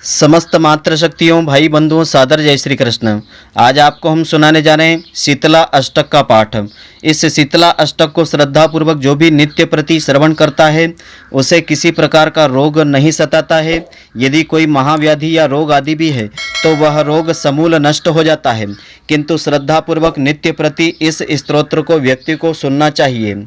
समस्त मात्र शक्तियों भाई बंधुओं सादर जय श्री कृष्ण। आज आपको हम सुनाने जा रहे हैं शीतला अष्टक का पाठ। इस शीतला अष्टक को श्रद्धापूर्वक जो भी नित्य प्रति श्रवण करता है उसे किसी प्रकार का रोग नहीं सताता है। यदि कोई महाव्याधि या रोग आदि भी है तो वह रोग समूल नष्ट हो जाता है। किंतु श्रद्धापूर्वक नित्य प्रति इस स्तोत्र को व्यक्ति को सुनना चाहिए।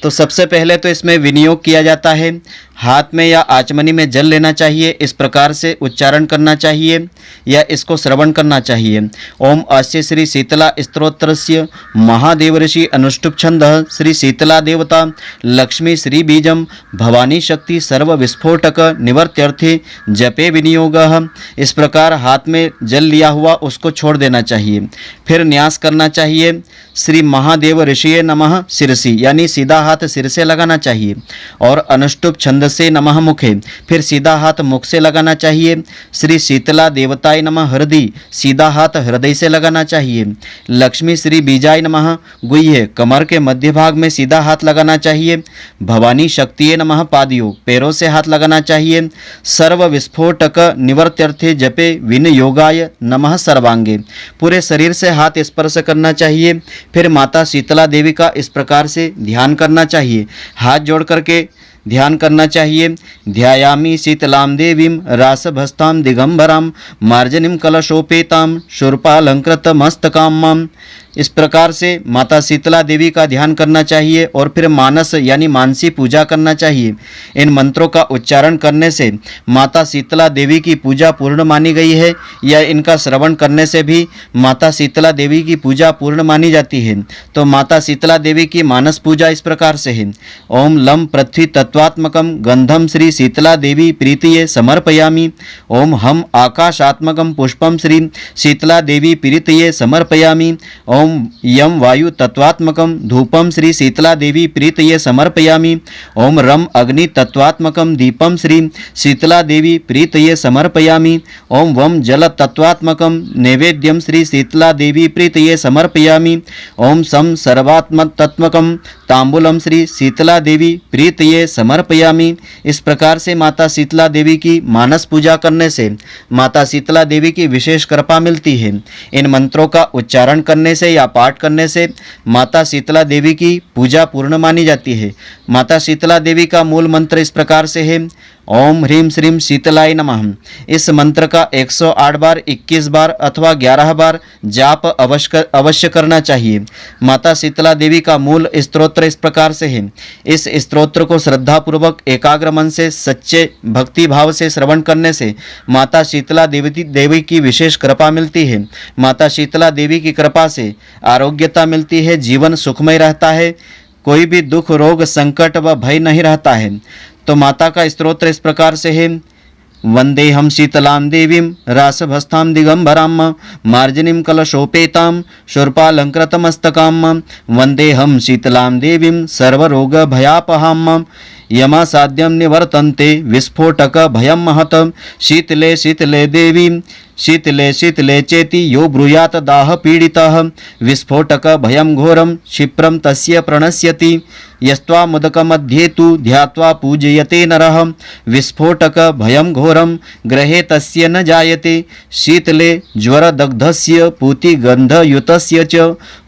तो सबसे पहले तो इसमें विनियोग किया जाता है। हाथ में या आचमनी में जल लेना चाहिए, इस प्रकार से उच्चारण करना चाहिए या इसको श्रवण करना चाहिए। ओम अस्य श्री शीतला स्तोत्रस्य महादेव ऋषि अनुष्टुप छंद श्री शीतला देवता लक्ष्मी श्री बीजम भवानी शक्ति सर्व विस्फोटक निवर्त्यर्थे जपे विनियोग। इस प्रकार हाथ में जल लिया हुआ उसको छोड़ देना चाहिए। फिर न्यास करना चाहिए। श्री महादेव ऋषि नमः शिरसी, यानी सीधा हाथ सिर से लगाना चाहिए और अनुष्टुप छंद से नमः मुखे, फिर सीधा हाथ मुख से लगाना चाहिए। श्री शीतला देवताय नमः हृदय, सीधा हाथ हृदय से लगाना चाहिए। लक्ष्मी श्री बीजाय नमः गुह्य, कमर के मध्य भाग में सीधा हाथ लगाना चाहिए। भवानी शक्तिये नमः पादयों, पैरों से हाथ लगाना चाहिए। सर्व विस्फोटक निवर्त्यर्थे जपे विनियोगाय नमः सर्वांगे, पूरे शरीर से हाथ स्पर्श करना चाहिए। फिर माता शीतला देवी का इस प्रकार से ध्यान करना चाहिए। हाथ जोड़ करके ध्यान करना चाहिए। ध्यायामि शीतलां देवीं रासभस्तां दिगंबरां मार्जनीं कलशोपेतां शूर्पालंकृतमस्तकां। इस प्रकार से माता शीतला देवी का ध्यान करना चाहिए और फिर मानस यानी मानसी पूजा करना चाहिए। इन मंत्रों का उच्चारण करने से माता शीतला देवी की पूजा पूर्ण मानी गई है या इनका श्रवण करने से भी माता शीतला देवी की पूजा पूर्ण मानी जाती है। तो माता शीतला देवी की मानस पूजा इस प्रकार से है। ओम लम पृथ्वी तत्वात्मकं गंधम श्री शीतला देवी प्रीतिये समर्पयामि। ओम हम आकाशात्मकं पुष्पम श्री शीतला देवी प्रीतिये समर्पयामि। ओम यम वायु तत्वात्मकं धूपम श्री शीतला देवी प्रीतये समर्पयामि। ओम रम अग्नि तत्वात्मकं दीपम श्री शीतला देवी प्रीतये समर्पयामि। ओम वम जल तत्वात्मकं नैवेद्यम श्री शीतला देवी प्रीतये समर्पयामि। ओम सम सर्वात्मतत्मकं तांबूलम श्री शीतला देवी प्रीतये समर्पयामि। इस प्रकार से माता शीतला देवी की मानस पूजा करने से माता शीतला देवी की विशेष कृपा मिलती है। इन मंत्रों का उच्चारण करने से या पाठ करने से माता शीतला देवी की पूजा पूर्ण मानी जाती है। माता शीतला देवी का मूल मंत्र इस प्रकार से है। ओम ह्रीम श्रीम शीतलाय नमः। इस मंत्र का 108 बार, 21 बार अथवा 11 बार जाप अवश्य करना चाहिए। माता शीतला देवी का मूल स्तोत्र इस प्रकार से है। इस स्तोत्र को श्रद्धापूर्वक एकाग्र मन से सच्चे भक्ति भाव से श्रवण करने से माता शीतला देवी की विशेष कृपा मिलती है। माता शीतला देवी की कृपा से आरोग्यता मिलती है, जीवन सुखमय रहता है, कोई भी दुख रोग संकट व भय नहीं रहता है। तो माता का स्तोत्र इस प्रकार से है। वंदे हम शीतलां देवीं रासभस्तां दिगंबरां मार्जनीं कलशोपेतां शूर्पालंकृतमस्तकां। वंदे हम शीतलां देवीं सर्वरोगभयापहां यमासाद्यं निवर्तन्ते विस्फोटक भयं महत्। शीतले शीतले देवीं शीतले शीतले चेति यो ब्रूयात दाह पीडितः विस्फोटक भयं घोरं क्षिप्रं तस्य प्रणश्यति। यस्त्वा मुदकमध्ये तु ध्यात्वा पूजयते नरः विस्फोटक भयं घोरं ग्रहे तस्य न जायते। शीतले ज्वरदग्धस्य पूतिगन्धयुतस्य च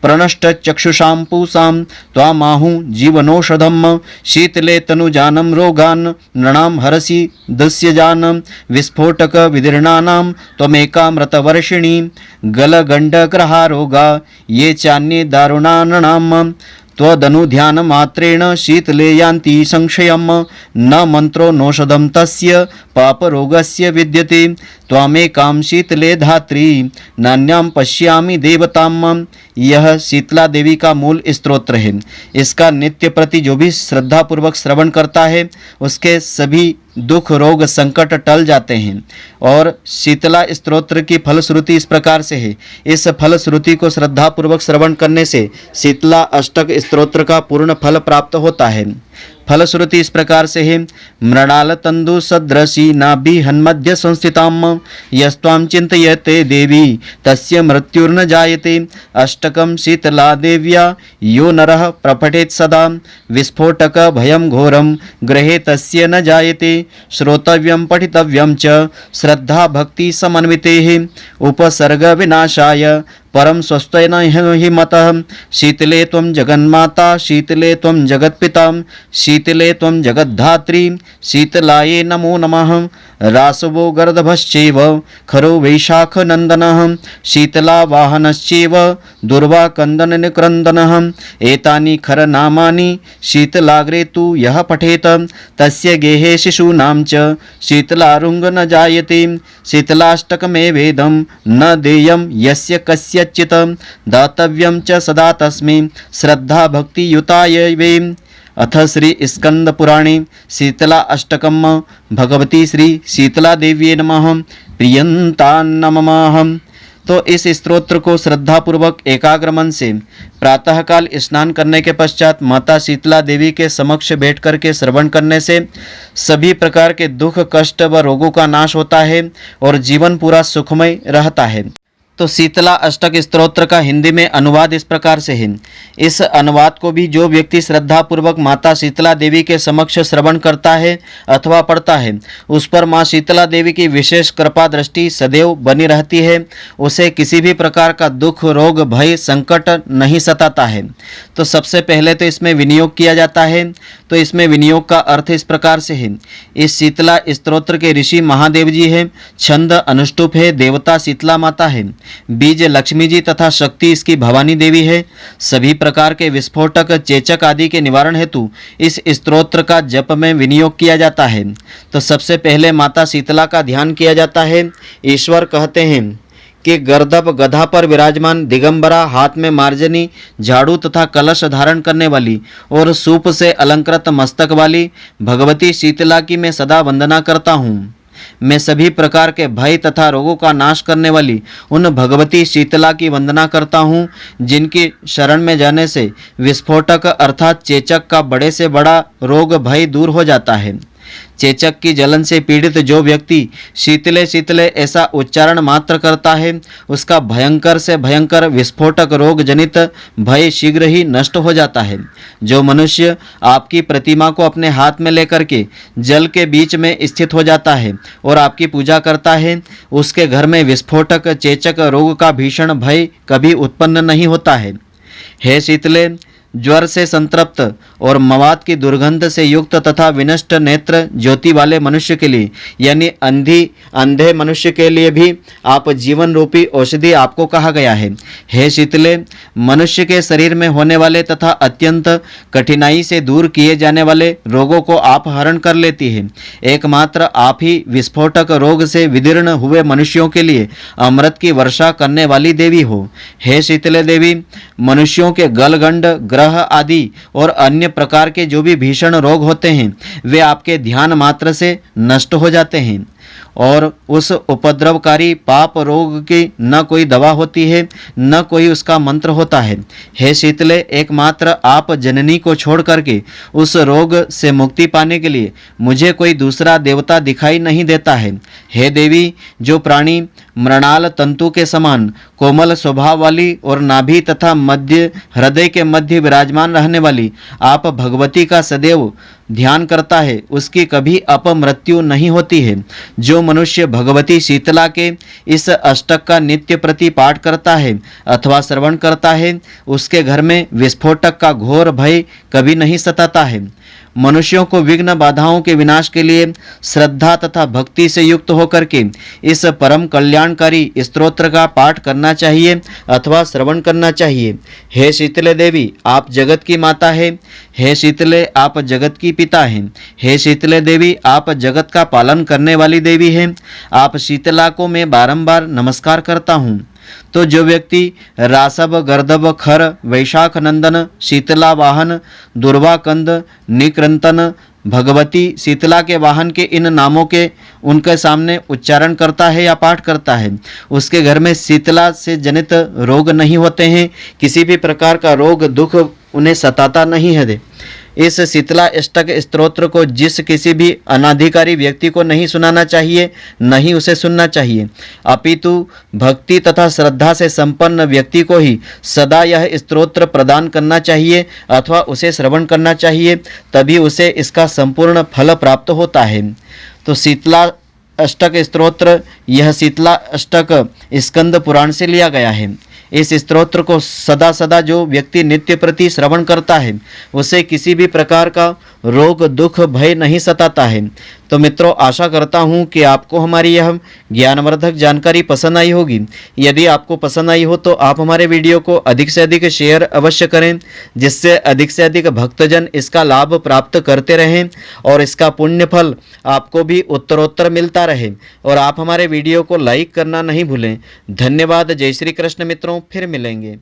प्रणष्टचक्षुषां पूषां त्वामाहुः जीवनौषधम्। शीतले तनुजानं रोगान् नृणां हरसि दस्यजानं विस्फोटक विदीर्णानां त्वमेकामृतवर्षिणी। गलगण्डग्रहा रोगा ये चान्ये दारुणानृणाम्। त्वदनुध्यानमात्रेण शीतले यान्ति संशयम्। न मंत्रो नौषधं तस्य पापरोगस्य विद्यते। त्वामेकां शीतले धात्री नान्यां पश्यामि देवताम्। यह शीतला देवी का मूल स्तोत्र है। इसका नित्य प्रति जो भी श्रद्धापूर्वक श्रवण करता है उसके सभी दुख रोग संकट टल जाते हैं। और शीतला स्तोत्र की फलश्रुति इस प्रकार से है। इस फलश्रुति को श्रद्धापूर्वक श्रवण करने से शीतला अष्टक स्तोत्र का पूर्ण फल प्राप्त होता है। फलश्रुति इस प्रकार से है। मृणाल तंदु सदृशी नाभि हन्मध्य संस्थिताम यस्त्वां चिंतयते देवी तस्य मृत्युर्न जायते। अष्टकं शीतला देव्या यो नरः प्रपठेत् सदा विस्फोटक भयं घोरं गृहे तस्य न जायते। श्रोतव्यं पठितव्यं च श्रद्धा भक्ति समन्वितेः उपसर्ग विनाशाय परम स्वस्थेन हि मतः। शीतले त्वं जगन्माता शीतले त्वं जगत्पिता शीतले त्वं जगद्धात्री शीतलाये नमो नमः। रासवो गर्दभश्चैव खरो वैशाखनन्दनः शीतला वाहनश्चैव दुर्वाकन्दननिक्रन्दनः। एतानि खरनामानि शीतलाग्रे तु यः पठेत तस्य गेहे शिशूनां च शीतलारुङ्ग न जायते। शीतलाष्टकमेवेदं न देयं यस्य कस्यचित् दातव्यं च सदा तस्मै श्रद्धा भक्तियुताय वे। अथ श्री स्कंद पुराणे शीतला अष्टकम भगवती श्री शीतला देवी नमः प्रियंतान्नमः। तो इस स्तोत्र को श्रद्धापूर्वक एकाग्र मन से प्रातःकाल स्नान करने के पश्चात माता शीतला देवी के समक्ष बैठ कर के श्रवण करने से सभी प्रकार के दुख कष्ट व रोगों का नाश होता है और जीवन पूरा सुखमय रहता है। तो शीतला अष्टक स्तोत्र का हिंदी में अनुवाद इस प्रकार से है। इस अनुवाद को भी जो व्यक्ति श्रद्धापूर्वक माता शीतला देवी के समक्ष श्रवण करता है अथवा पढ़ता है उस पर माँ शीतला देवी की विशेष कृपा दृष्टि सदैव बनी रहती है। उसे किसी भी प्रकार का दुख रोग भय संकट नहीं सताता है। तो सबसे पहले तो इसमें विनियोग किया जाता है। तो इसमें विनियोग का अर्थ इस प्रकार से है। इस शीतला स्तोत्र के ऋषि महादेव जी हैं, छंद अनुष्टुप है, देवता शीतला माता है, बीज लक्ष्मी जी तथा शक्ति इसकी भवानी देवी है। सभी प्रकार के विस्फोटक चेचक आदि के निवारण हेतु इस स्तोत्र का जप में विनियोग किया जाता है। तो सबसे पहले माता शीतला का ध्यान किया जाता है। ईश्वर कहते हैं कि गर्दभ गधा पर विराजमान दिगंबरा, हाथ में मार्जनी, झाड़ू तथा कलश धारण करने वाली और सूप से अलंकृत मस्तक वाली भगवती शीतला की मैं सदा वंदना करता हूँ। मैं सभी प्रकार के भय तथा रोगों का नाश करने वाली उन भगवती शीतला की वंदना करता हूँ जिनकी शरण में जाने से विस्फोटक अर्थात चेचक का बड़े से बड़ा रोग भय दूर हो जाता है। चेचक की जलन से पीड़ित जो व्यक्ति शीतले शीतले ऐसा उच्चारण मात्र करता है उसका भयंकर से भयंकर विस्फोटक रोग जनित भय शीघ्र ही नष्ट हो जाता है। जो मनुष्य आपकी प्रतिमा को अपने हाथ में लेकर के जल के बीच में स्थित हो जाता है और आपकी पूजा करता है उसके घर में विस्फोटक चेचक रोग का भीषण भय कभी उत्पन्न नहीं होता है। हे शीतले, ज्वर से संतृप्त और मवाद की दुर्गंध से युक्त तथा विनष्ट नेत्र ज्योति वाले मनुष्य के लिए यानी अंधे मनुष्य के लिए भी आप जीवन रूपी औषधि आपको कहा गया है। हे शीतले, मनुष्य के शरीर में होने वाले तथा अत्यंत कठिनाई से दूर किए जाने वाले रोगों को आप हरण कर लेती है। एकमात्र आप ही विस्फोटक रोग से विदीर्ण हुए मनुष्यों के लिए अमृत की वर्षा करने वाली देवी हो। हे शीतले देवी, मनुष्यों के गलगंड ग्रह आदि और अन्य प्रकार के जो भी भीषण रोग होते हैं वे आपके ध्यान मात्र से नष्ट हो जाते हैं और उस उपद्रवकारी पाप रोग की न कोई दवा होती है न कोई उसका मंत्र होता है। हे शीतले, एकमात्र आप जननी को छोड़ करके उस रोग से मुक्ति पाने के लिए मुझे कोई दूसरा देवता दिखाई नहीं देता है। हे देवी, जो प्राणी मृणाल तंतु के समान कोमल स्वभाव वाली और नाभि तथा मध्य हृदय के मध्य विराजमान रहने वाली आप भगवती का सदैव ध्यान करता है उसकी कभी अपमृत्यु नहीं होती है। जो मनुष्य भगवती शीतला के इस अष्टक का नित्य प्रति पाठ करता है अथवा श्रवण करता है उसके घर में विस्फोटक का घोर भय कभी नहीं सताता है। मनुष्यों को विघ्न बाधाओं के विनाश के लिए श्रद्धा तथा भक्ति से युक्त होकर के इस परम कल्याणकारी स्तोत्र का पाठ करना चाहिए अथवा श्रवण करना चाहिए। हे शीतले देवी, आप जगत की माता है। हे शीतले, आप जगत की पिता हैं। हे शीतले देवी, आप जगत का पालन करने वाली देवी हैं। आप शीतला को मैं बारंबार नमस्कार करता हूँ। तो जो व्यक्ति रासव गर्दभ खर वैशाख नंदन शीतला वाहन दुर्वा कंद निक्रंतन भगवती शीतला के वाहन के इन नामों के उनके सामने उच्चारण करता है या पाठ करता है उसके घर में शीतला से जनित रोग नहीं होते हैं। किसी भी प्रकार का रोग दुख उन्हें सताता नहीं है। इस शीतला अष्टक स्तोत्र को जिस किसी भी अनाधिकारी व्यक्ति को नहीं सुनाना चाहिए, नहीं उसे सुनना चाहिए, अपितु भक्ति तथा श्रद्धा से संपन्न व्यक्ति को ही सदा यह स्तोत्र प्रदान करना चाहिए अथवा उसे श्रवण करना चाहिए, तभी उसे इसका संपूर्ण फल प्राप्त होता है। तो शीतला अष्टक स्तोत्र, यह शीतला अष्टक स्कंद पुराण से लिया गया है। इस स्तोत्र को सदा सदा जो व्यक्ति नित्य प्रति श्रवण करता है उसे किसी भी प्रकार का रोग दुख भय नहीं सताता है। तो मित्रों, आशा करता हूँ कि आपको हमारी यह ज्ञानवर्धक जानकारी पसंद आई होगी। यदि आपको पसंद आई हो तो आप हमारे वीडियो को अधिक से अधिक शेयर अवश्य करें, जिससे अधिक से अधिक भक्तजन इसका लाभ प्राप्त करते रहें और इसका पुण्य फल आपको भी उत्तरोत्तर मिलता रहे। और आप हमारे वीडियो को लाइक करना नहीं भूलें। धन्यवाद। जय श्री कृष्ण मित्रों, फिर मिलेंगे।